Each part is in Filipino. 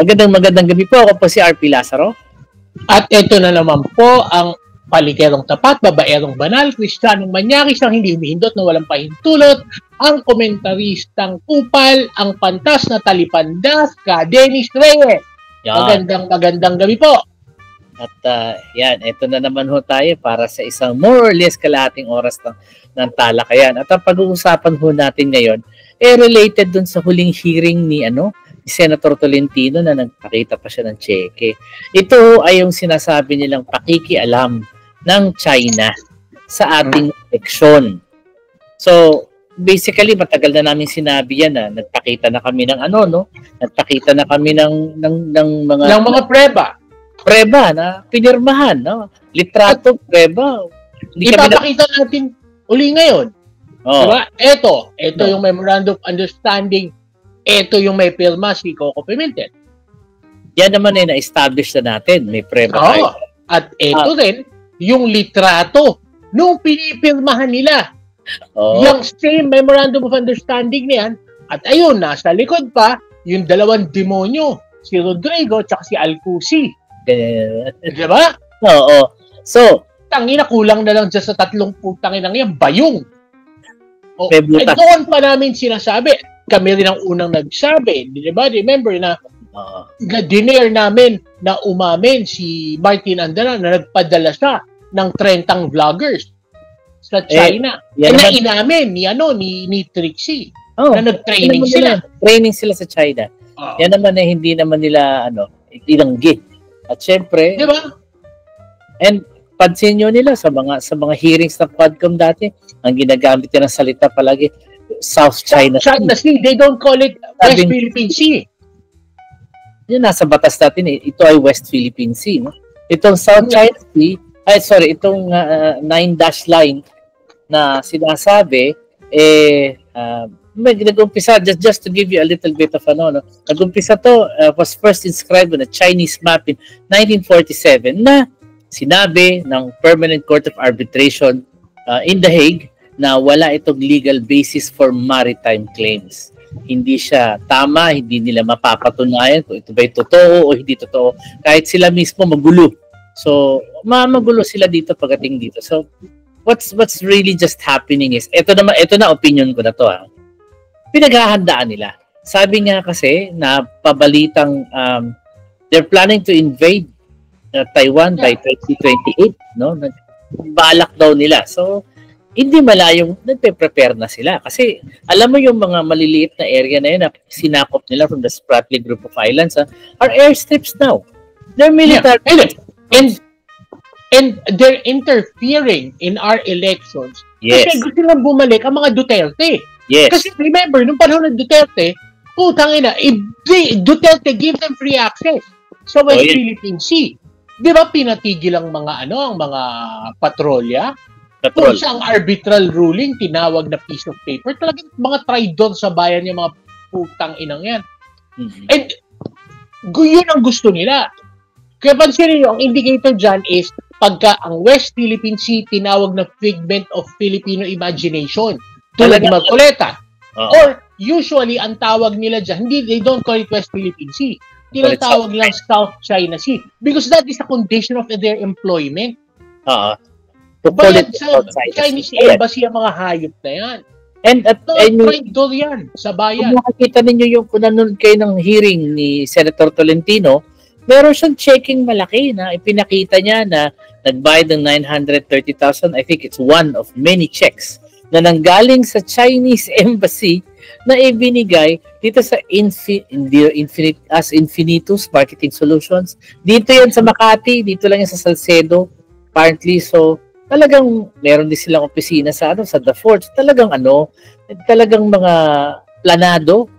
Magandang gabi po. Ako po si RP Lazaro. At ito na naman po ang palikerong tapat, babaerong banal, kristyanong manyakis ang hindi humihindot na walang pahintulot, ang komentaristang kupal, ang pantas na talipandas, ka Dennis Reyes. Magandang gabi po. At yan, ito na naman ho tayo para sa isang more or less kalahating oras ng talakayan. At ang pag-uusapan ho natin ngayon, related dun sa huling hearing ni Senator Tolentino na nagpakita pa siya ng cheque. Ito ay yung sinasabi nilang pakikialam ng China sa ating eleksyon. So, basically, matagal na namin sinabi yan na nagpakita na kami ng nagpakita na kami ng mga preba na pinirmahan, no? Litrato, preba. Ipapakita natin uli ngayon. Oh. Diba? Ito yung Memorandum of Understanding. Ito yung may pirma si Coco Pimentel. Yan naman ay na-establish na natin. May preba tayo. At ito rin, yung litrato nung pinipirmahan nila. Yung same Memorandum of Understanding niyan. At ayun, nasa likod pa, yung dalawang demonyo. Si Rodrigo at si Alcusi. Diba? Oo. So, tangina, kulang na lang dyan sa 30 tanginang yan. Bayong. Doon pa namin sinasabi. Kami rin ang unang nagsabi. Diba? Remember na dinare namin na umamin si Martin Andara na nagpadala siya ng 30 vloggers sa China. Na inamin ni Trixie na nag-training sila. Training sila sa China. Yan naman na hindi naman nila itinanggi. At syempre, diba? And pansin nyo nila sa mga hearings ng PODCOM dati, ang ginagamit nila ng salita palagi, South China Sea. They don't call it West Philippine Sea. Yun nasa batas natin eh. Ito ay West Philippine Sea. No? Itong South China Sea, itong 9-dash line na sinasabi, nag-umpisa, just to give you a little bit of nag-umpisa to, was first inscribed on a Chinese map in 1947 na sinabi ng Permanent Court of Arbitration in The Hague na wala itong legal basis for maritime claims. Hindi siya tama, hindi nila mapapatunayan kung ito ba'y totoo o hindi totoo. Kahit sila mismo magulo. So, magulo sila dito pagdating dito. So, what's really just happening is, ito na opinion ko na to. Pinaghahandaan nila. Sabi nga kasi na pabalitang they're planning to invade Taiwan by 2028, no? Balak daw nila. So, hindi malayong nagpe-prepare na sila. Kasi, alam mo yung mga maliliit na area na yun na sinakop nila from the Spratly Group of Islands are airstrips now. They're military. Yeah. And they're interfering in our elections. Yes. Kasi gusto lang bumalik ang mga Duterte. Yes. Kasi remember, nung panahon ng Duterte, putangina, Duterte give them free access sa West Philippine Sea. Di ba pinatigil ang mga ang mga patrolya? Kung sa ang arbitral ruling, tinawag na piece of paper, talagang mga traidor sa bayan yung mga putang inang yan. Mm-hmm. And yun ang gusto nila. Kaya pansinin nyo, ang indicator dyan is pagka ang West Philippine Sea tinawag na figment of Filipino imagination. Tulad ni Marcoleta. Or usually, ang tawag nila dyan, they don't call it West Philippine Sea. Tinatawag lang South China Sea. Because that is a condition of their employment. Bayad sa Chinese embassy ang mga hayop na yan. And traidor yan sa bayan. Kung makikita ninyo kung nanonood kayo ng hearing ni Senator Tolentino, meron siyang checking malaki na ipinakita niya na nagbayad ng 930,000. I think it's one of many checks na nanggaling sa Chinese embassy na ibinigay dito sa Infinitus Marketing Solutions. Dito yan sa Makati, dito lang yan sa Salcedo, apparently. So, talagang meron din silang opisina sa The Fort. Talagang mga planado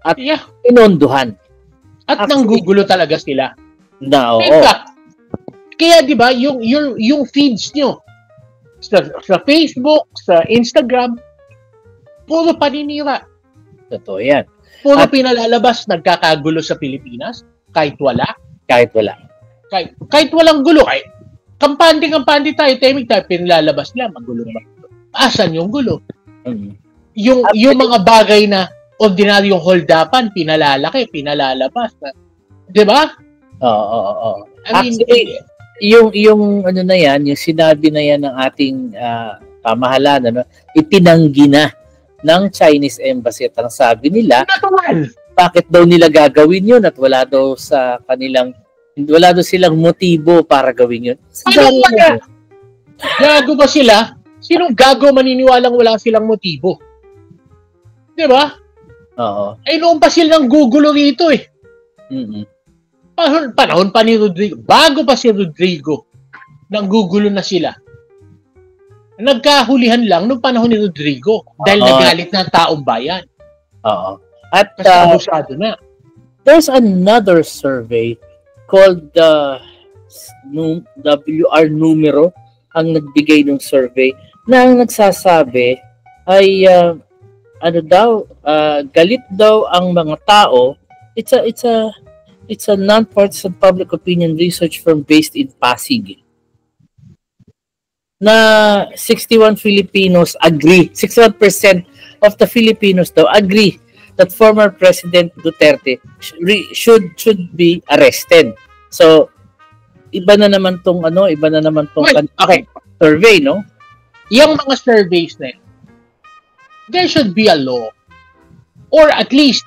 at inonduhan. At nanggugulo talaga sila. No. Kaya 'di ba, yung feeds nyo sa Facebook, sa Instagram, puro paninira. Totoo 'yan. Puro pinalalabas nagkakagulo sa Pilipinas kahit wala. Kahit walang gulo, kampante tayo, temig tayo, pinilalabas nila, magulo. Asan yung gulo? Mm-hmm. Yung mga bagay na ordinaryong holdapan, pinalalaki, pinalalabas. 'Di ba? Oo. I mean, actually, yung ano na yan, yung sinabi na yan ng ating pamahalaan, ano, itinanggi na ng Chinese Embassy at ang sabi nila, natural. Bakit daw nila gagawin yun at wala daw silang motibo para gawin yun. Ano wala? Gago ba sila? Sinong gago maniniwalang wala silang motibo? 'Di ba? Oo. Ay noon pa sila ng gugulo rito eh. Panahon pa ni Rodrigo. Bago pa si Rodrigo, nanggugulo na sila. Nagkahulihan lang noong panahon ni Rodrigo dahil nagalit ng taong bayan. Oo. At kasi abusado na. There's another survey called the WR Numero ang nagbigay ng survey na ang nagsasabi ay galit daw ang mga tao. It's a non-partisan public opinion research firm based in Pasig. Na 61 Filipinos agree, 61% of the Filipinos daw agree that former President Duterte should be arrested. So iba na naman tong okay, survey, no? Yung mga surveys na yun, there should be a law or at least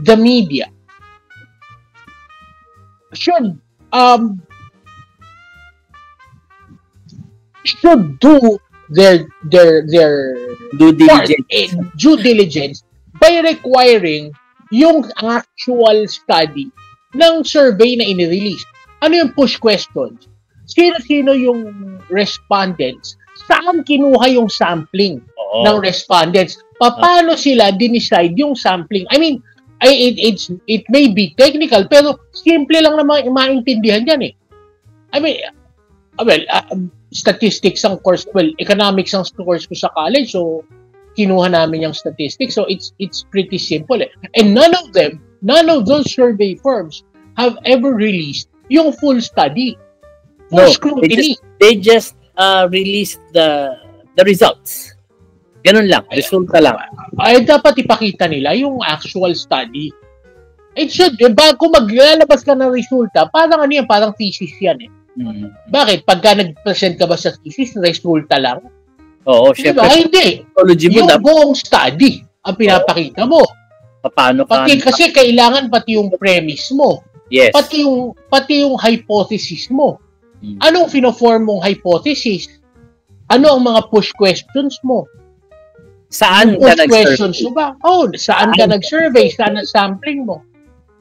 the media should do their due diligence by requiring yung actual study ng survey na inirelease. Ano yung push questions? Sino-sino yung respondents? Saan kinuha yung sampling ng respondents? Paano sila dinicide yung sampling? I mean, it may be technical, pero simple lang na maintindihan yan eh. I mean, statistics ang course, economics ang course ko sa college, so kinuha namin yung statistics, so it's pretty simple eh. And none of those survey firms have ever released yung full study. Full scrutiny. They just released the results. Ganun lang, resulta lang. Ay dapat ipakita nila yung actual study. It should, bago maglalabas ka ng resulta, parang parang thesis yan eh. Bakit? Pagka nag-present ka ba sa thesis, resulta lang? Oo, syempre. Hindi. Yung buong study ang pinapakita mo. Paano ka? Kasi kailangan pati yung premise mo. Yes. Pati yung hypothesis mo. Anong fino-form mong hypothesis? Ano ang mga push questions mo? Saan ka nag-survey? Saan ka nag-survey? Saan ang sampling mo?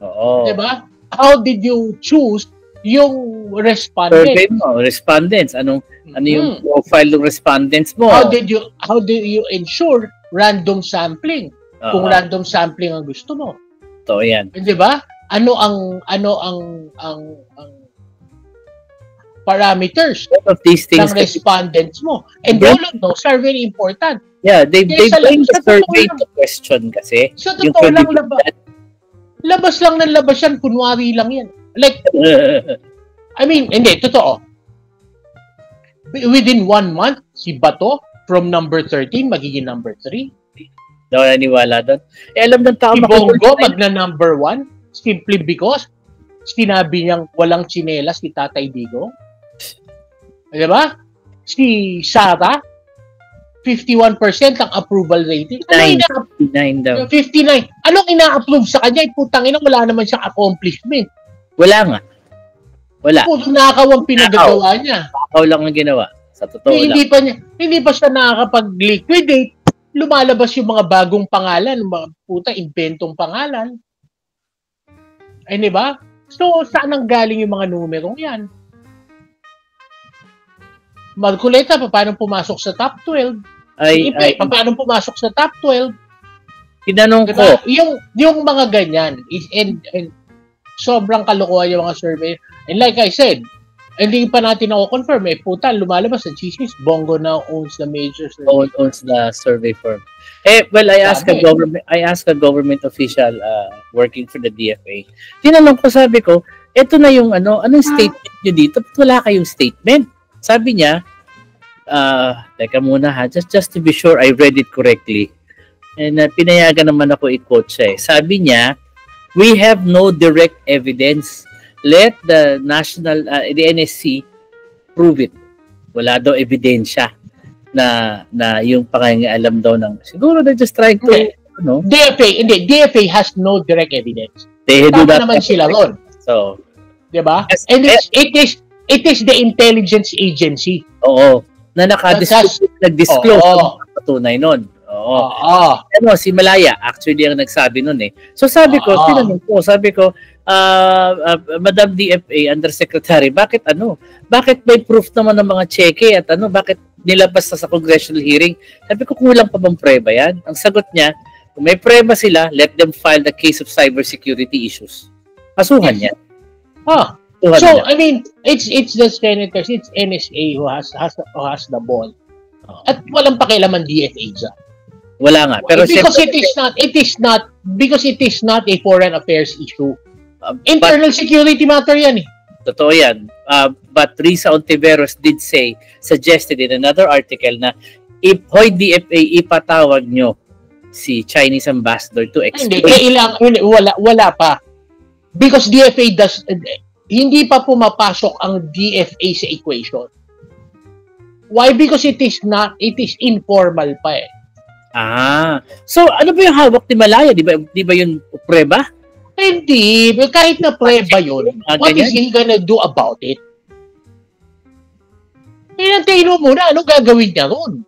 Oo. Diba? How did you choose yung respondents? Survey mo, respondents. Ano yung profile ng respondents mo? How did you ensure random sampling? Kung random sampling ang gusto mo. So, yan. Diba? Ano ang parameters of these things ng respondents mo? And all of those are very important. Yeah, they bring the survey to question kasi. Sa totoo lang, labas lang ng labas yan, kunwari lang yan. Like, I mean, hindi, totoo. Within 1 month, si Bato, from number 13, magiging number 3. Daw naniwala doon. Alam ng tao, si Bongo, magna-number 1, simply because sinabi niyang walang tsinelas si Tatay Digong. Diba? Si Sara, 51% ang approval rating. 59 daw. 59. Anong ina-approve sa kanya? Putang ina, wala naman siyang accomplishment. Wala nga. Wala. Nakakaw ang pinagagawa niya. Nakakaw lang ang ginawa. Sa totoo lang. Hindi pa siya nakakapag-liquidate. Lumalabas yung mga bagong pangalan. Mga inventong pangalan. Ay, di ba? So, saan ang galing yung mga numerong yan? Marcoleta, paano pumasok sa top 12? Paano pumasok sa top 12? Tinanong diba? ko. Yung mga ganyan, and sobrang kalokohan yung mga survey. And like I said, hindi pa natin confirm lumalabas sa chismis, Bongo now owns the major survey. Owns the survey firm. Well, I asked a government official working for the DFA. Tinanong ko, sabi ko, eto na yung anong statement nyo dito? Wala kayong statement. Sabi niya, teka muna ha, just to be sure I read it correctly. And pinayagan naman ako i-quote siya. Sabi niya, we have no direct evidence. Let the the NSC prove it. Wala daw ebidensya na yung pangangalam daw ng siguro they're just trying to DFA has no direct evidence. They do that naman sila ron. So, 'di ba? And it is the intelligence agency. Oo. Na nag-disclose ng patunay nun. Oo. Ano, si Malaya, actually, ang nagsabi nun eh. So sabi ko, Madam DFA, Undersecretary, bakit may proof naman ng mga cheque at bakit nilabas na sa congressional hearing? Sabi ko, kulang pa bang preba yan? Ang sagot niya, kung may preba sila, let them file the case of cybersecurity issues. Kasuhan yan. So, I mean, it's the senators, it's NSA who has the ball. At walang pakialaman DFA dyan. Wala nga. Pero because it is not a foreign affairs issue. Internal security matter yan eh. Totoo yan. But Risa Ontiveros did suggested in another article na if Hoy DFA ipatawag nyo si Chinese ambassador to explain. Wala pa. Because DFA hindi pa pumapasok ang DFA sa equation. Why? Because it is informal pa eh. So ano ba yung hawak ni Malaya? Di ba yun preba? Hindi. Kahit na preba yun, what is he gonna do about it? Hinantayin mo muna, ano gagawin niya ron?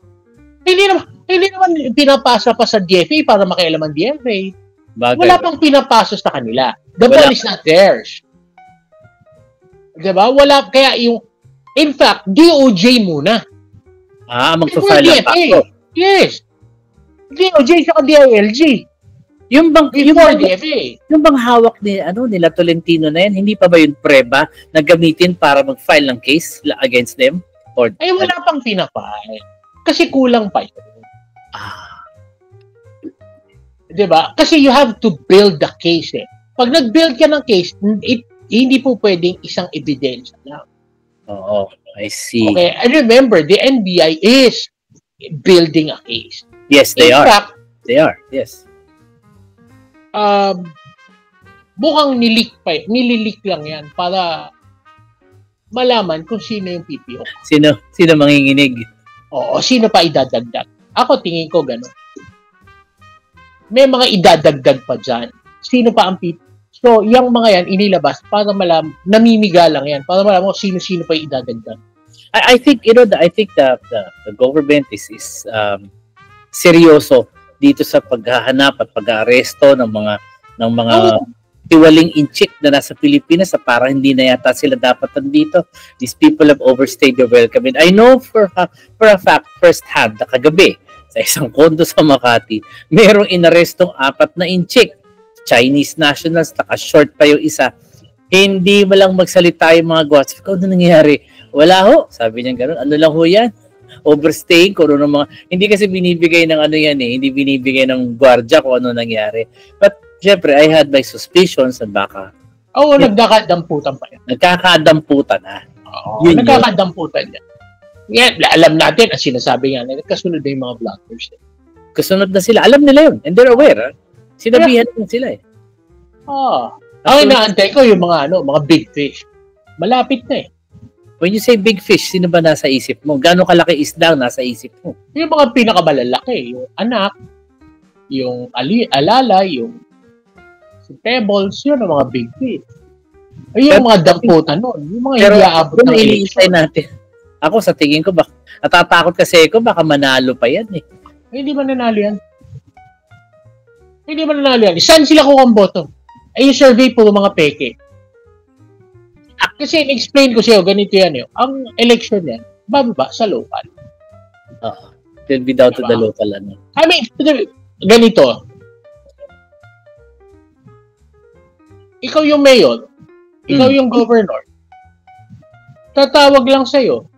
Hindi naman pinapasa pa sa DFA para makialaman DFA. Wala pang pinapasa sa kanila. The ball is not theirs. Diba? Wala, kaya in fact, DOJ muna. Magpa-file ang pako. Yes. DOJ sa DILG. Yung bang hawak nila Tolentino na yan, hindi pa ba yung preba na gamitin para mag-file ng case against them? Wala pang pinafile. Kasi kulang pa yun. Diba? Kasi you have to build the case eh. Pag nag-build ka ng case, hindi po pwedeng isang ebidensya lang. Oo, I see. Okay, and remember, the NBI is building a case. Yes, they are. They are, yes. Mukhang nililik lang yan para malaman kung sino yung PPO. Sino manginginig? Oo, sino pa idadagdag. Ako tingin ko gano'n. May mga idadagdag pa dyan. Sino pa ang PPO? So, yung mga yan inilabas para malaman, namimiga lang yan, para malaman kung sino pa yung idadagdag. I think the government is seryoso dito sa paghahanap at pag-aaresto ng mga tiwaling inchik na nasa Pilipinas sa parang hindi na yata sila dapat nandito. These people have overstayed their welcome. And I know for a fact, first-hand, na kagabi, sa isang kondo sa Makati, merong inarestong 4 na inchik. Chinese nationals, naka-short pa yung isa. Hindi mo lang magsalita yung mga gwads. Ano nangyayari? Wala ho. Sabi niya gano'n. Ano lang ho yan? Overstaying ko ng mga hindi kasi binibigay ng hindi binibigay ng gwardiya kung ano nangyari. But syempre I had my suspicions na baka nagkakadamputan pa yan. Nagkakadamputan nagkakadamputan yan. Yan, alam natin ang sinasabi nga kasunod na yung mga vloggers. Kasunod na sila. Alam nila yun. And they're aware. Sinabihan din sila eh. Ang inaantay ko yung mga big fish. Malapit na eh. When you say big fish, sino ba nasa isip mo? Gaano kalaki isda ang nasa isip mo? Yung mga pinakamalalaki, yung anak, yung alala, yung si pebbles, yun ang mga big fish. Ay, yung mga damputan nun. Yung mga hindi aabot ng election natin. Ako sa tingin ko, natatakot kasi ako, baka manalo pa yan eh. Ay, hindi mananalo yan. Hindi mananalo yan. Saan sila kung boto? Ay, yung survey po mga peke. Kasi in-explain ko sa'yo, ganito yan yun. Ang election yan, bababa sa local. Will be down to the local. I mean, ganito. Ikaw yung mayor, ikaw yung governor, tatawag lang sa'yo.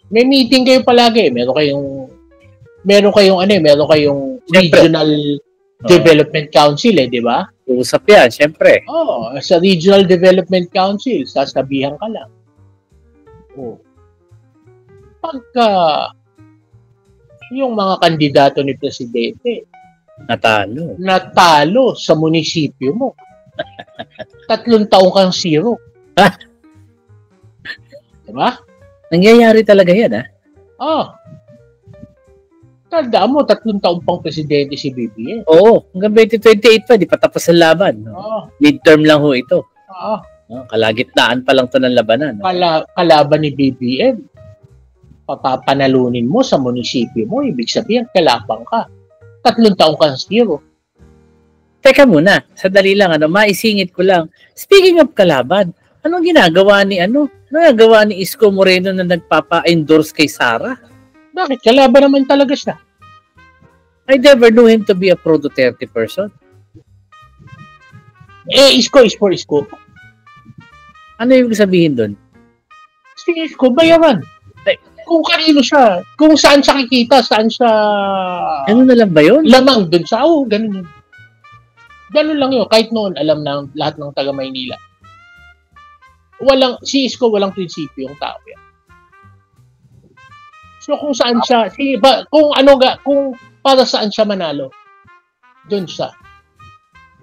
May meeting kayo palagi. Meron kayong regional development council di ba? Usap yan, syempre. Sa Regional Development Council, sasabihan ka lang. Pagka yung mga kandidato ni Presidente, Natalo sa munisipyo mo. 3 taong kang zero. Diba? Nangyayari talaga yan, ha? Tandaan mo, 3 taong pang presidente si BBM. Oo, hanggang 2028 pa, di pa tapos ang laban. No? Midterm lang ho ito. No? Kalagitnaan pa lang ito ng labanan. No? Kalaban ni BBM. Papapanalunin mo sa munisipyo mo, ibig sabihin, kalabang ka. 3 taong kang zero. Teka muna, sadali lang, maisingit ko lang. Speaking of kalaban, anong ginagawa ni Isko Moreno na nagpapa-endorse kay Sara? Bakit? Kalaban naman talaga siya. I never knew him to be a pro-Duterte person. Isko is for Isko. Ano yung sabihin doon? Si Isko, bayaran. Kung kanino siya, kung saan siya kikita, saan siya... Ano na lang ba yun? Lamang doon sa, ganun yun. Ganun lang yun. Kahit noon, alam ng lahat ng taga-Maynila. Si Isko, walang prinsipyo yung tao yan. So kung saan siya, kung para saan siya manalo, doon siya.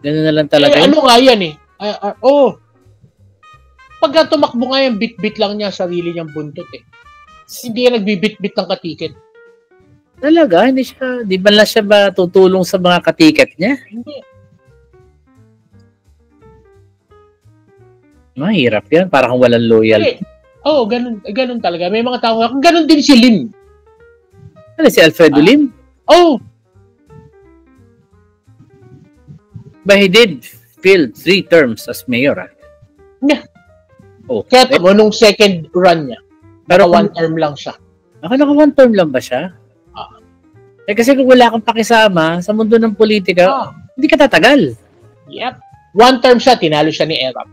Ganun na lang talaga. Ano nga yan Pagka tumakbo nga yan, bit-bit lang niya sarili niyang buntot Hindi yan nagbibit-bit ng katiket. Talaga? Di ba lang siya ba tutulong sa mga katiket niya? Hindi. Mahirap yan. Parang walang loyal. Ganun talaga. May mga tao, ganun din si Lim. Ano si Alfredo Lim? But he did fill 3 terms as mayor. Yeah. Kaya nung second run niya, pero 1 term lang siya. Naka 1 term lang ba siya? Kasi kung wala kang pakisama sa mundo ng politika, hindi ka tatagal. Yep. 1 term siya, tinalo siya ni Erap.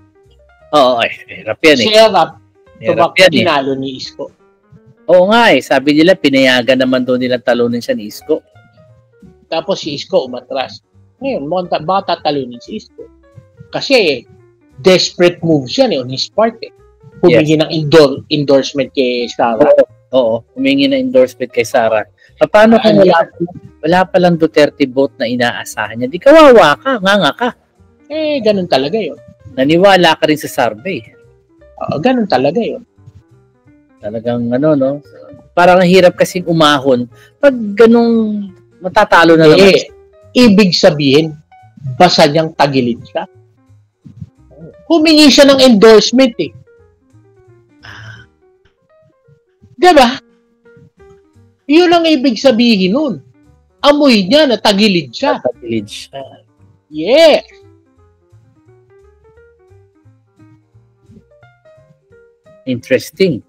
Oo, hirap yan Si Erap, tinalo ni Isko. Oo nga sabi nila, pinayagan naman doon nilang talunin siya ni Isko. Tapos si Isko umatras. Ngayon, baka tatalunin si Isko. Kasi, desperate moves yan on his part Humingi ng endorsement kay Sara. Oo, humingi ng endorsement kay Sara. Paano kung wala palang Duterte vote na inaasahan niya? Di kawawa ka, nga ka. Ganun talaga yun. Naniwala ka rin sa survey. Ganun talaga yun. Talagang parang hirap kasing umahon pag ganung matatalo na naman. Ibig sabihin, basa niyang tagilid siya. Humingi siya ng endorsement Diba? Yun ang ibig sabihin nun. Amoy niya na tagilid siya. Tagilid siya. Yes. Interesting.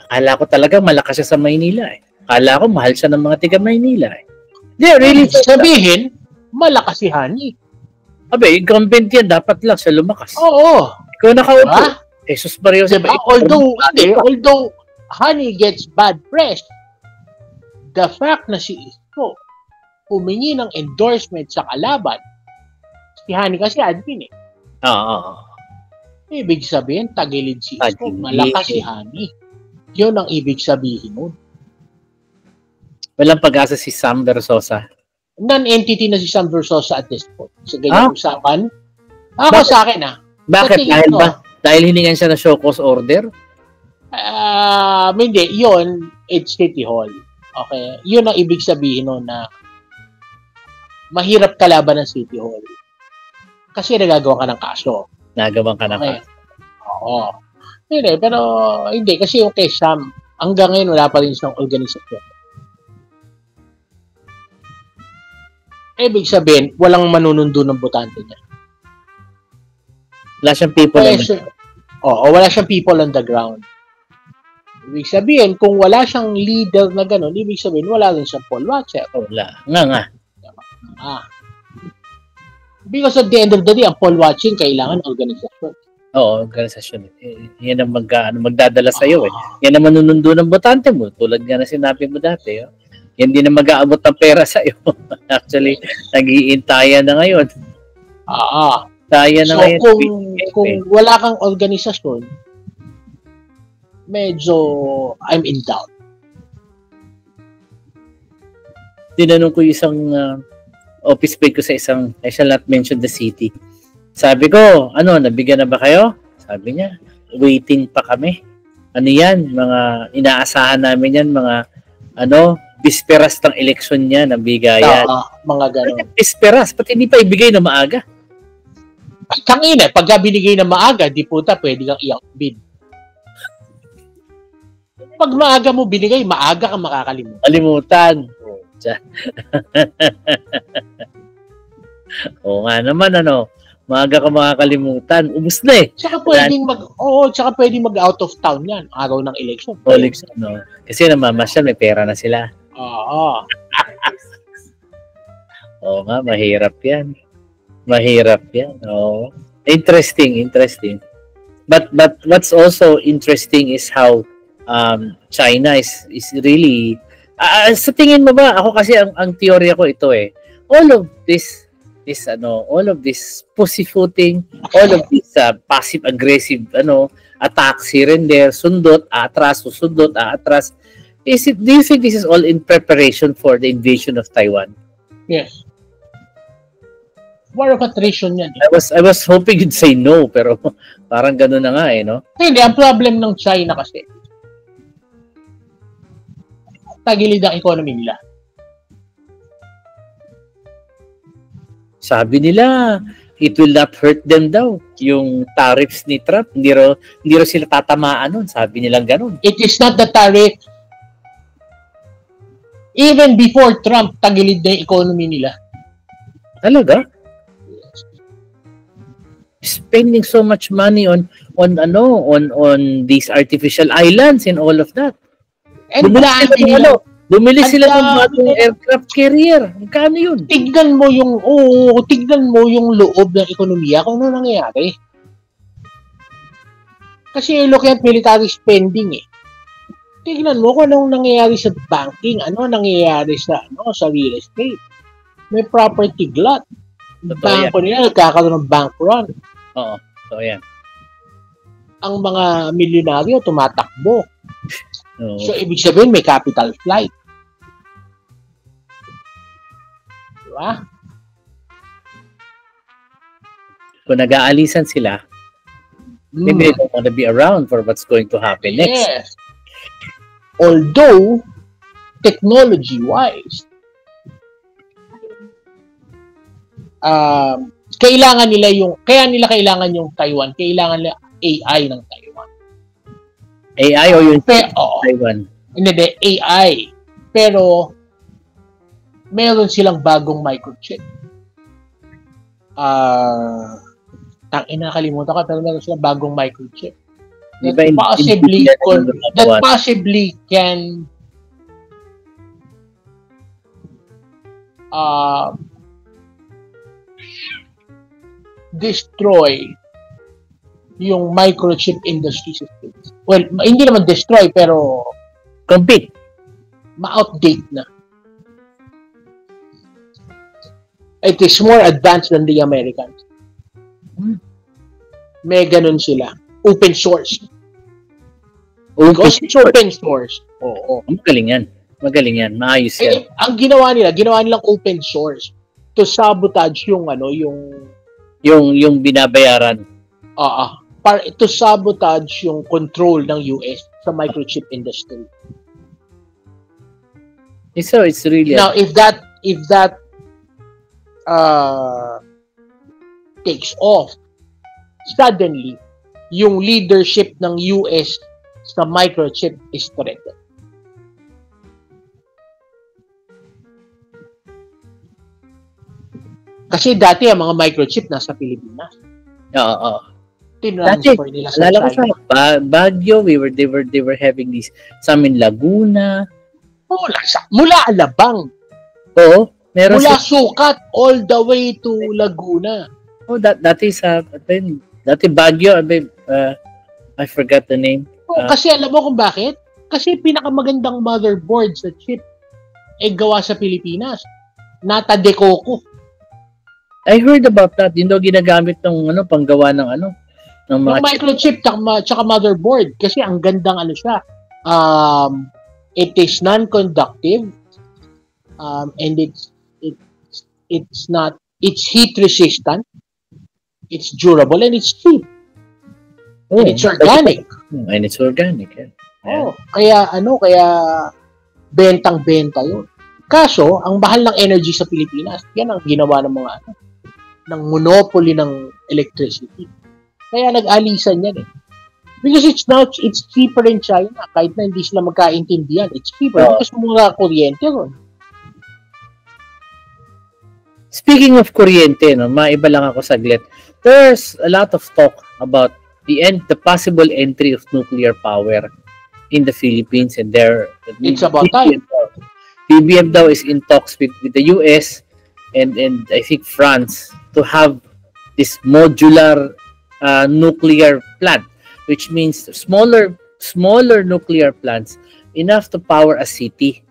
Akala ko talaga malakas siya sa Maynila Akala ko mahal siya ng mga tiga Maynila really sabihin, malakas si Hani. Incumbent yan, dapat lang siya lumakas. Oo. Ikaw nakaupo. Jesus Mario. Diba? Although Hani gets bad press, the fact na si Isko humingi ng endorsement sa kalaban, si Hani kasi admin Ibig sabihin, tagilid si Isko, malakas si Hani. Yun ang ibig sabihin nun. Walang pag-asa si Sam Versosa. Non-entity na si Sam Versosa at this point. Sa ganyan usapan. Ako sa akin Bakit? Dahil hiningan siya ng show cause order? Hindi. Yun, it's City Hall. Okay? Yun ang ibig sabihin nun na mahirap kalaban ng City Hall. Kasi nagagawa ka ng kaso. Nagawan ka ng kaso. Oo. Hindi, pero hindi. Kasi yung kay Sam, hanggang ngayon wala pa rin siyang organisasyon. Ibig sabihin, walang manunundo ng botante niya. Wala siyang people wala siyang people on the ground. Ibig sabihin, kung wala siyang leader na gano'n, ibig sabihin, wala rin siyang poll watcher. Wala. Nga. Because at the end of the day, ang poll watching kailangan organisasyon. Oo, organisasyon. Yan ang magdadala sa'yo Yan ang manunundo ng botante mo. Tulad nga na sinabi mo dati. Yan din ang mag-aabot ng pera sa'yo. Actually, nag-iintayan na ngayon. Tayan na ngayon. Kung wala kang organisasyon, medyo I'm in doubt. Tinanong ko isang office mate ko sa isang, I shall not mention the city. Sabi ko, nabigyan na ba kayo? Sabi niya, waiting pa kami. Ano yan? Mga inaasahan namin yan, mga bisperas ng eleksyon niya, nabigayan. Mga gano'n. Bisperas, pati hindi pa ibigay na maaga. Tangina, pagka binigay na maaga, di puta, pwede kang i-outbid. Pag maaga mo binigay, maaga kang makakalimutan. Kalimutan. Oo nga naman, maaga ka makakalimutan. Ubus na eh. Tsaka pwedeng mag-out of town yan, araw ng election. Election, Kasi namamasyal, may pera na sila. Oo. Oo nga, mahirap yan. Oo. Interesting. But what's also interesting is how China is really sa tingin mo ba, ako kasi ang teorya ko ito all of this pussyfooting, all of this passive aggressive attacks here and there, sundot, atras. Do you think this is all in preparation for the invasion of Taiwan? Yes. War of attrition yan. I was hoping you'd say no, pero parang gano'n na nga no? Hindi, ang problem ng China kasi, tagilid ang economy nila. Sabi nila, it will not hurt them daw. Yung tariffs ni Trump, hindi raw sila tatamaan nun. Sabi nilang ganun. It is not the tariff. Even before Trump, tagilid na yung economy nila. Talaga? Spending so much money on these artificial islands and all of that. And bumili sila ng bagong aircraft carrier. Magkano yun? Tignan mo yung loob ng ekonomiya kung ano nangyayari. Kasi look at military spending Tignan mo kung anong nangyayari sa banking, ano nangyayari sa real estate. May property glut. Bangko nila nagkakaroon ng bank run. Oo. So yan. Ang mga milyonaryo tumatakbo. No. So, ibig sabihin, may capital flight. Diba? Kung nag-aalisan sila, maybe they don't want to be around for what's going to happen next. Yes. Although, technology-wise, kaya nila kailangan yung Taiwan, kailangan nila AI ng Taiwan. AI o yung Taiwan? Hindi, AI. Pero, meron silang bagong microchip. Nakalimutan ko, pero meron silang bagong microchip. That possibly can destroy yung microchip industry system. Well, hindi naman destroy, pero compete. Ma-outdate na. It is more advanced than the Americans. May ganun sila. Open source. Because it's open source. Oo. Magaling yan. Maayos yan. Ang ginawa nilang open source to sabotage yung binabayaran. To sabotage yung control ng US sa microchip industry. So it's really now if that takes off, suddenly yung leadership ng US sa microchip is threatened. Kasi dati ang mga microchip nasa Pilipinas. Oo. Tinransfer nila sa China. Baguio, they were having these, some in Laguna. Mula Alabang. Oo. Meron mula Sukat all the way to Laguna. Dati Baguio, I forgot the name. Kasi alam mo kung bakit? Kasi pinakamagandang motherboard sa chip gawa sa Pilipinas. Nata de Coco. I heard about that. Yun daw ginagamit ng panggawa ng mga microchip tsaka motherboard kasi ang gandang siya. It is non-conductive and it's heat resistant, it's durable, and it's cheap. Oh, And it's organic. And it's organic. Yeah. Oh, kaya bentang-benta 'yun. Kaso, ang mahal ng energy sa Pilipinas, yan ang ginawa ng mga ng monopoly ng electricity. Kaya nag-alisan yan eh. Because it's cheaper in China. Kahit na hindi sila magkaintindihan, it's cheaper because mura kuryente ron. Speaking of kuryente, no, maiba lang ako saglit. There's a lot of talk about the possible entry of nuclear power in the Philippines, and it's about time. BBM daw is in talks with the US and I think France to have this modular nuclear plant, which means smaller nuclear plants enough to power a city.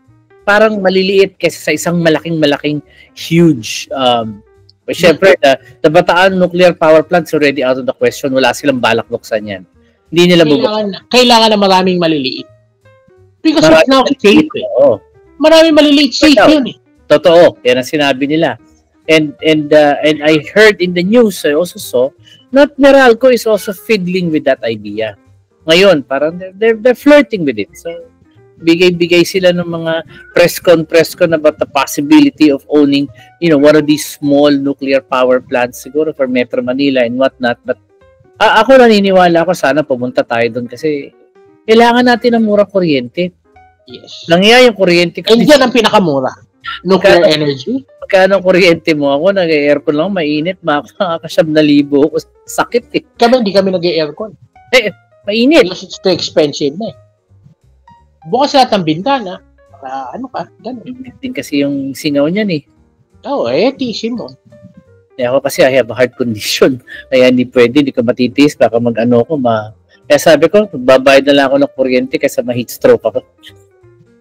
Parang maliliit kasi sa isang malaking huge syempre the Bataan nuclear power plant is already out of the question. Wala silang balak buksan yan. Hindi nila kailangan na maraming maliliit. Because it's now safe. Maraming maliliit safe yun eh. Totoo. Yan ang sinabi nila. And I heard in the news, I also saw, that Meralco is also fiddling with that idea. Ngayon, parang they're flirting with it. So, bigay-bigay sila ng mga press con about the possibility of owning, one of these small nuclear power plants, siguro for Metro Manila and whatnot. But ako naniniwala ako, sana pumunta tayo doon kasi kailangan natin ng murang kuryente. Yes. Nangyayari yung kuryente. And yan ang pinakamura. Nuclear energy. Magkano kuryente mo? Ako, nag-aircon lang, mainit. Makakasyab na libo. Sakit eh. Hindi kami nag-aircon. Mainit. Because it's too expensive na eh. Bukas lahat ng bintana. Ganun. Mainit din kasi yung singaw niyan eh. Tiisin mo. Ako kasi I have a heart condition. Kaya hindi pwede, hindi ko matitiis. Baka Kaya sabi ko, babayad na lang ako ng kuryente kaysa ma-heat stroke ako.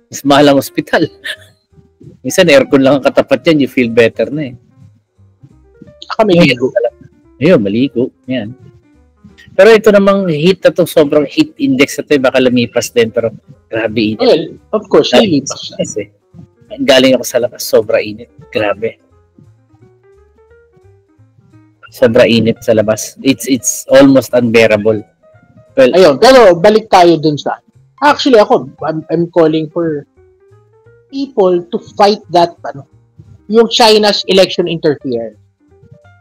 Mas mahal ang ospital. Minsan aircon lang ang katapat yan, you feel better na eh. Maligo. Ayun, maligo. Yan. Pero ito namang heat na to, sobrang heat index na to, baka lumipas din, pero grabe init. Well, of course, lilipas. Kasi, galing ako sa labas, sobra init. Grabe. Sobra init sa labas. It's almost unbearable. Well, ayun, pero balik tayo dun sa actually ako, I'm calling for people to fight that yung China's election interference.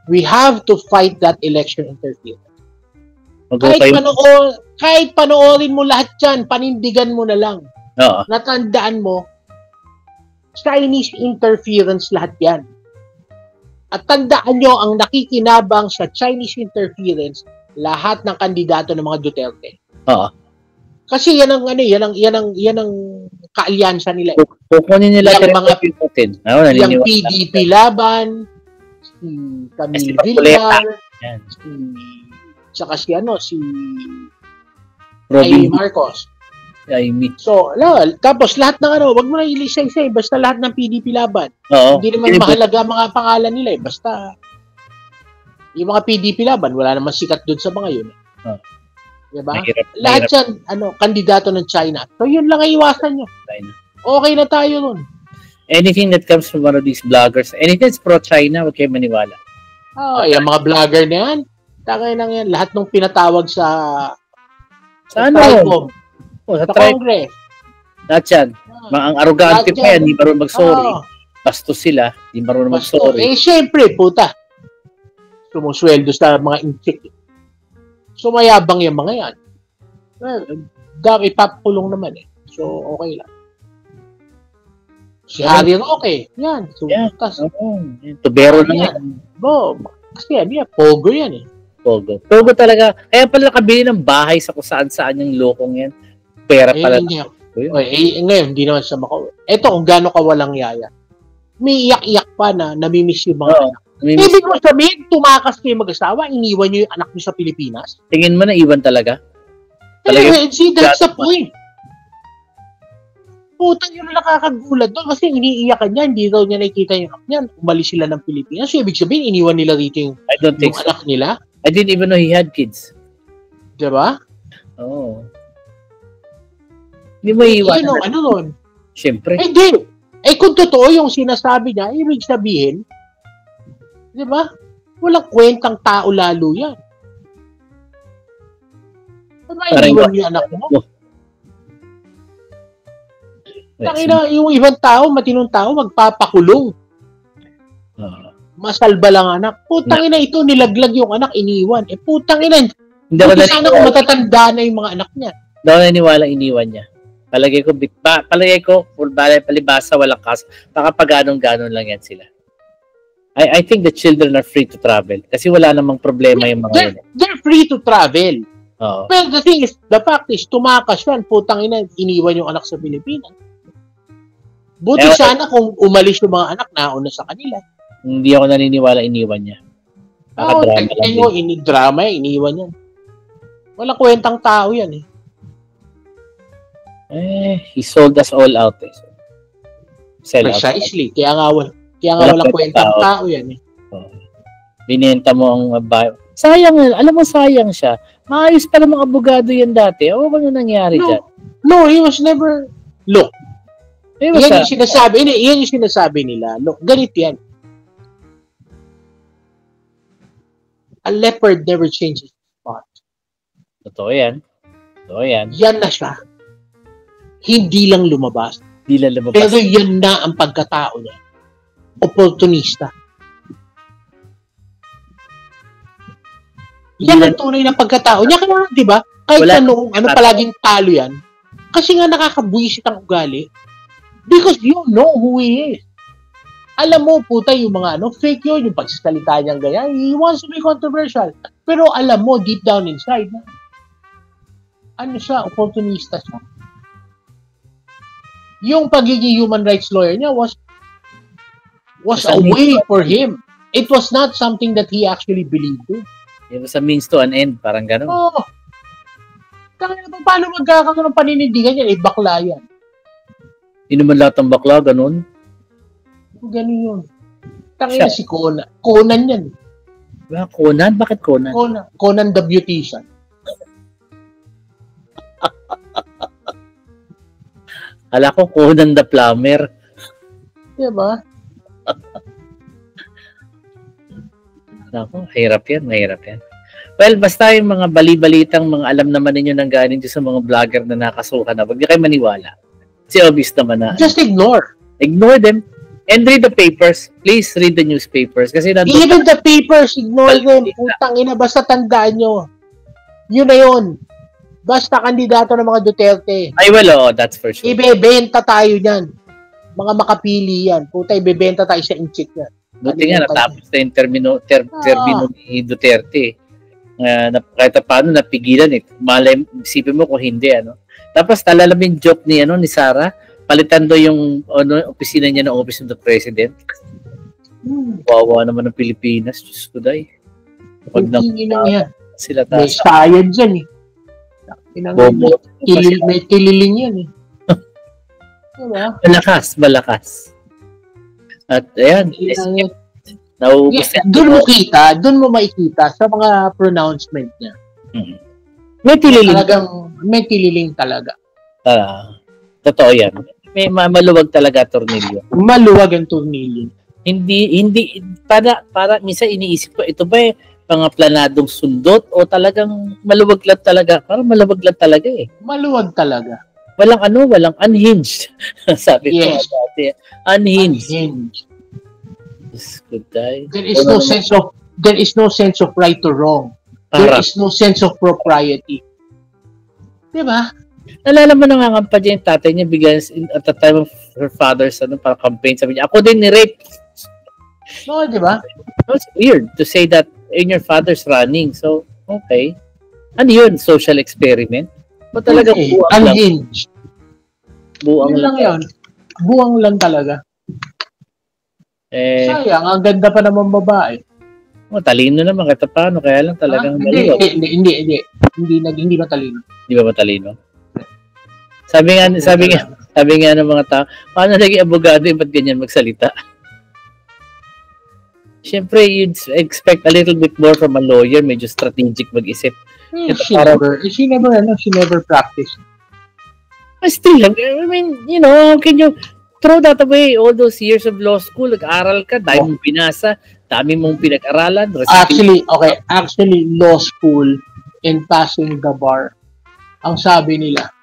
We have to fight that election interference. Kahit panoorin mo lahat yan, panindigan mo na lang. Natandaan mo, Chinese interference lahat yan. At tandaan nyo, ang nakikinabang sa Chinese interference, lahat ng kandidato ng mga Duterte. Kasi yan ang kaalyansa nila. Kukunin nila yung mga yung PDP Laban, si Camille Villar, si Amy Marcos. So, tapos lahat ng wag mo na ilisa-isa basta lahat ng PDP Laban. Hindi naman mahalaga mga pangalan nila basta yung mga PDP Laban, wala naman sikat doon sa mga yun. Diba? Lahat yan, kandidato ng China. So, yun lang ang iwasan nyo. Okay na tayo nun. Anything that comes from one of these bloggers, anything that's pro-China, huwag kayo maniwala. Yung mga vlogger na yan, takay lang yan. Lahat nung pinatawag sa Congress. Lahat yan. Ang arrogante pa yan, hindi marunong mag-sorry. Bastos sila, hindi marunong mag-sorry. Siyempre, puta. Sumusweldo sa mga inchik. Sumayabang yung mga yan. Ipapakulong naman eh. So, okay lang. Si Harry Roque. Yan. Tubero na yan. Kasi Pogo yan eh. Pogo talaga. Kaya pala nakabili ng bahay sa kung saan yung lokong yan. Pera pala. Ngayon, hindi naman siya makauwi. Eto, kung gaano ka walang yaya. May iyak-iyak pa na namimiss yung mga anak. Ibig mo sabihin, tumakas kayo mag-asawa, iniwan nyo yung anak nyo sa Pilipinas? Tingin mo na iwan talaga? See, that's the point. Putang yun nakakagulat doon kasi iniiyakan niya, hindi daw niya nakikita yung anak niya. Umalis sila ng Pilipinas. So, ibig sabihin, iniwan nila rito yung anak nila? I didn't even know he had kids. Diba? Hindi mo iiwan. Nun? Siyempre. Hindi. Kung totoo yung sinasabi niya, ibig sabihin, Di ba? Walang kwentang tao lalo yan. Diba, iniwan yung anak mo? Tangina, yung ibang tao, matinong tao, magpapakulong. Masalba lang anak. Putang ina ito, nilaglag yung anak, iniwan. Putang ina. Buti sana kung matatanda na yung mga anak niya. Hindi ako naniniwala iniwan niya. Palagay ko, palibasa, walang kaso. Baka pag ganon lang yan sila. I think the children are free to travel. Kasi wala namang problema yung mga yun. They're free to travel. Oh. Pero the fact is, tumakas yan. Putang ina, iniwan yung anak sa Pilipinas. Buti sana kung umalis yung mga anak, nauna sa kanila. Hindi ako naniniwala iniwan niya. Drama iniwan yan. Walang kwentang tao yan he sold us all out Sell Precisely. Out. Kaya nga walang kwentang tao yan Binenta mo ang sayang, alam mo sayang siya. Maayos pa ng mga abogado yan dati. Ano nangyari dyan? No, he was never... Look, yan yung sinasabi nila. Look, ganito yan. A leopard never changes spot. Totoo yan. Yan na siya. Hindi lang lumabas. Pero yan na ang pagkatao niya. Opportunista. Yan ang tunay na pagkatao niya. Kaya, di ba? Kahit palaging talo yan. Kasi nga nakakabuisit ang ugali. Because you know who he is. Alam mo, puta, yung mga fake yun, yung pagsasalita niyang ganyan. He wants to be controversial. Pero alam mo, deep down inside, siya, opportunista siya. Yung pagiging human rights lawyer niya was a way for him. It was not something that he actually believed in. It was a means to an end, parang gano'n. Oo. Paano magkakaroon ng paninindigan yan? Bakla yan. Hindi naman lahat ng bakla, gano'n. Ganun yun. Tangina si Conan. Conan yan. Conan? Bakit Conan? Conan the Beautician. Hala ko, Conan the Plumber. Diba? Naku, mahirap yan. Well, basta yung mga bali-balitang mga alam naman ninyo nang galing sa mga vlogger na nakasuhan na, wag niyo kayo maniwala. Kasi obvious naman na. Just ignore. Ignore them. And read the papers. Please read the newspapers. Kasi even the papers, ignore them. Putang ina, basta tandaan nyo. Yun na yun. Basta kandidato ng mga Duterte. Ay, well, that's for sure. Ibebenta tayo yan. Mga makapili yan. Puta, ibebenta tayo sa inchik yan. Buti nga, natapos na yung termino ni Duterte. Na kahit paano napigilan Malay, isipin mo kung hindi, Tapos, talala mo yung joke ni Sara, palitan do yung opisina niya ng Office of the President. Wawa naman ng Pilipinas. Diyos ko, day. Pag sila may sayad dyan may kililing yan Diba? Malakas. At ayan, doon mo makikita sa mga pronouncement niya. May tililing. May tililing talaga. Totoo yan. May maluwag talaga tornilyo. Maluwag ang tornilyo. Hindi para minsan iniisip ko, ito ba mga planadong sundot o talagang maluwag lang talaga? Parang maluwag lang talaga Maluwag talaga. Walang unhinged. Sabi ko dati. Unhinged. Good day. There is no sense of right or wrong. There is no sense of propriety. Diba? Nalala mo nangangampa dyan yung tatay niya bigyan at the time of her father's para campaign. Sabi niya, ako din ni-rape. No, diba? It's weird to say that in your father's running. So, okay. Ano yun? Social experiment? O talaga buwang unhinged. Buwang lang yun. Buwang lang talaga. Sayang, ang ganda pa naman babae. Talino naman kahit paano, kaya lang talagang maluwag. Hindi matalino. Hindi ba matalino? Sabi nga ng mga tao, paano naging abogado ba't ganyan magsalita? Siyempre, you'd expect a little bit more from a lawyer, medyo strategic mag-isip. She never practiced. Still, I mean, how can you throw that away? All those years of law school, nag-aral ka, dahil mo binasa, dami mong pinag-aralan. Actually, law school and passing the bar, ang sabi nila,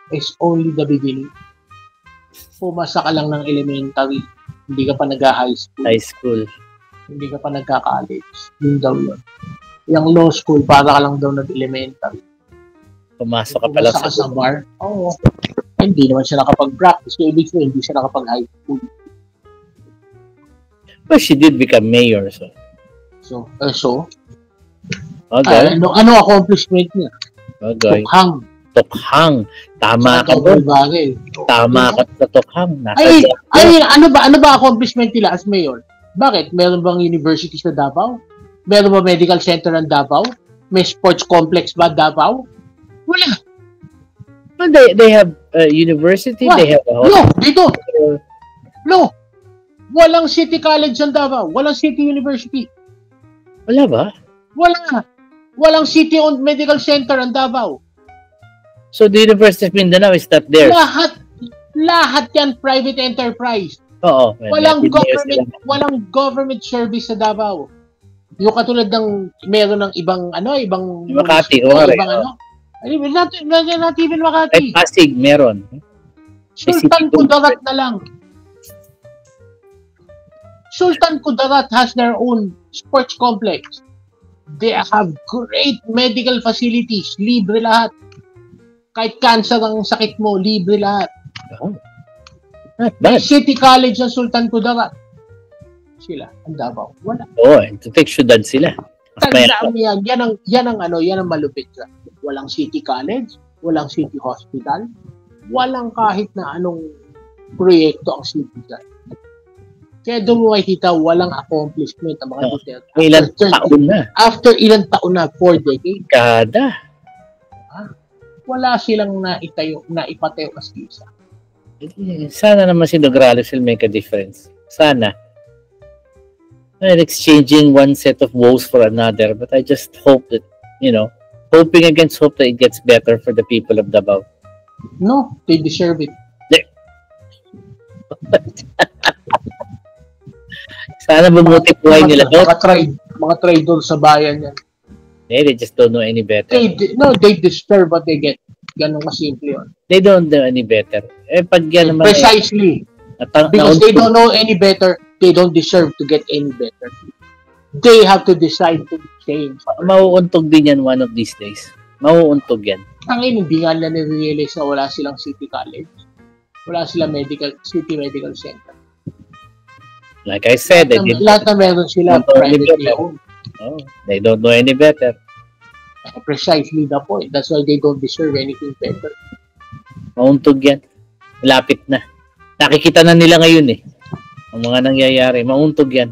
is only the beginning. Pumasa ka lang ng elementary, hindi ka pa nag-high school. High school. Hindi ka pa nagka-college. Yun daw yun. Yung law school, para ka lang daw nag-elementary. Pumasok ka pala sa bar. Oo. Hindi naman siya nakapag-practice. So, ibig sabihin, hindi siya nakapag-high school. But she did become mayor, so. Okay. Ano accomplishment niya? Okay. Tokhang. Tama ka doon. Tama ka sa Tokhang. Ano ba accomplishment nila as mayor? Bakit? Meron bang university sa Davao? Meron ba medical center ng Davao? May sports complex ba Davao? Wala. They have a university. What? They have a hospital. No. Walang city college ng Davao. Walang city university. Wala ba? Wala. Walang city-owned medical center ng Davao. So the University of Mindanao is not there. Lahat yan private enterprise. Oo. Walang government service sa Davao. Yung katulad ng meron ng ibang Makati not even Makati. Ay, Pasig meron. Sultan Kudarat na lang. Sultan Kudarat has their own sports complex. They have great medical facilities. Libre lahat. Kahit cancer ang sakit mo, libre lahat. Oh. May City College ng Sultan Kudarat. Sila, ang Davao. Wala. Take syudad sila. Tandaan mo yan ang malupit. Walang City College, walang City Hospital, walang kahit na anong proyekto ang City College. Kaya doon mo makikita walang accomplishment ang mga Duterte. Ilang taon na? After ilang taon na, 4 decades. Kada. Wala silang naipatayo na isa. Sana naman si Nograles will make a difference. Sana. And exchanging one set of woes for another. But I just hope that, hoping against hope that it gets better for the people of Davao. No, they deserve it. Sana bumuti buhay nila doon. Mga traidor sa bayan yan. They just don't know any better. They deserve what they get. Ganun kasimple yun. They don't know any better. Pag yan naman precisely. Because they don't know any better, they don't deserve to get any better. They have to decide to change. Mauuntog din yan one of these days. Mauuntog yan. Hindi nga nila na-realize na wala silang city college. Wala silang city medical center. Like I said, lahat na meron sila privately owned. They don't know any better. Precisely the point. That's why they don't deserve anything better. Mauntog yan. Lapit na. Nakikita na nila ngayon ang mga nangyayari. Mauntog yan.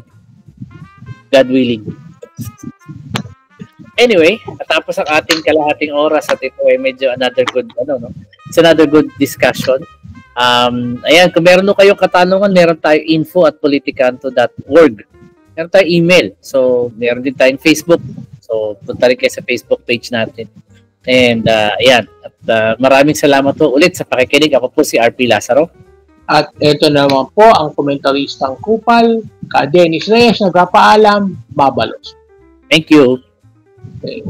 God willing. Anyway, tapos ang ating kalahating oras at ito ay medyo another good, it's another good discussion. Ayan, kung meron kayong katanungan, meron tayo info@politicanto.org. Meron tayo email. So, meron din tayong Facebook. So, punta rin kayo sa Facebook page natin. And, ayan. At maraming salamat po ulit sa pakikinig. Ako po si RP Lazaro. At ito naman po ang komentaristang kupal, ka Dennis Reyes, nagpapaalam, Babalos. Thank you. Okay.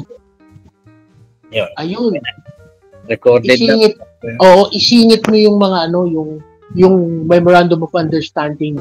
Ayun. Recorded isingit, na. Isingit mo yung mga yung memorandum of understanding.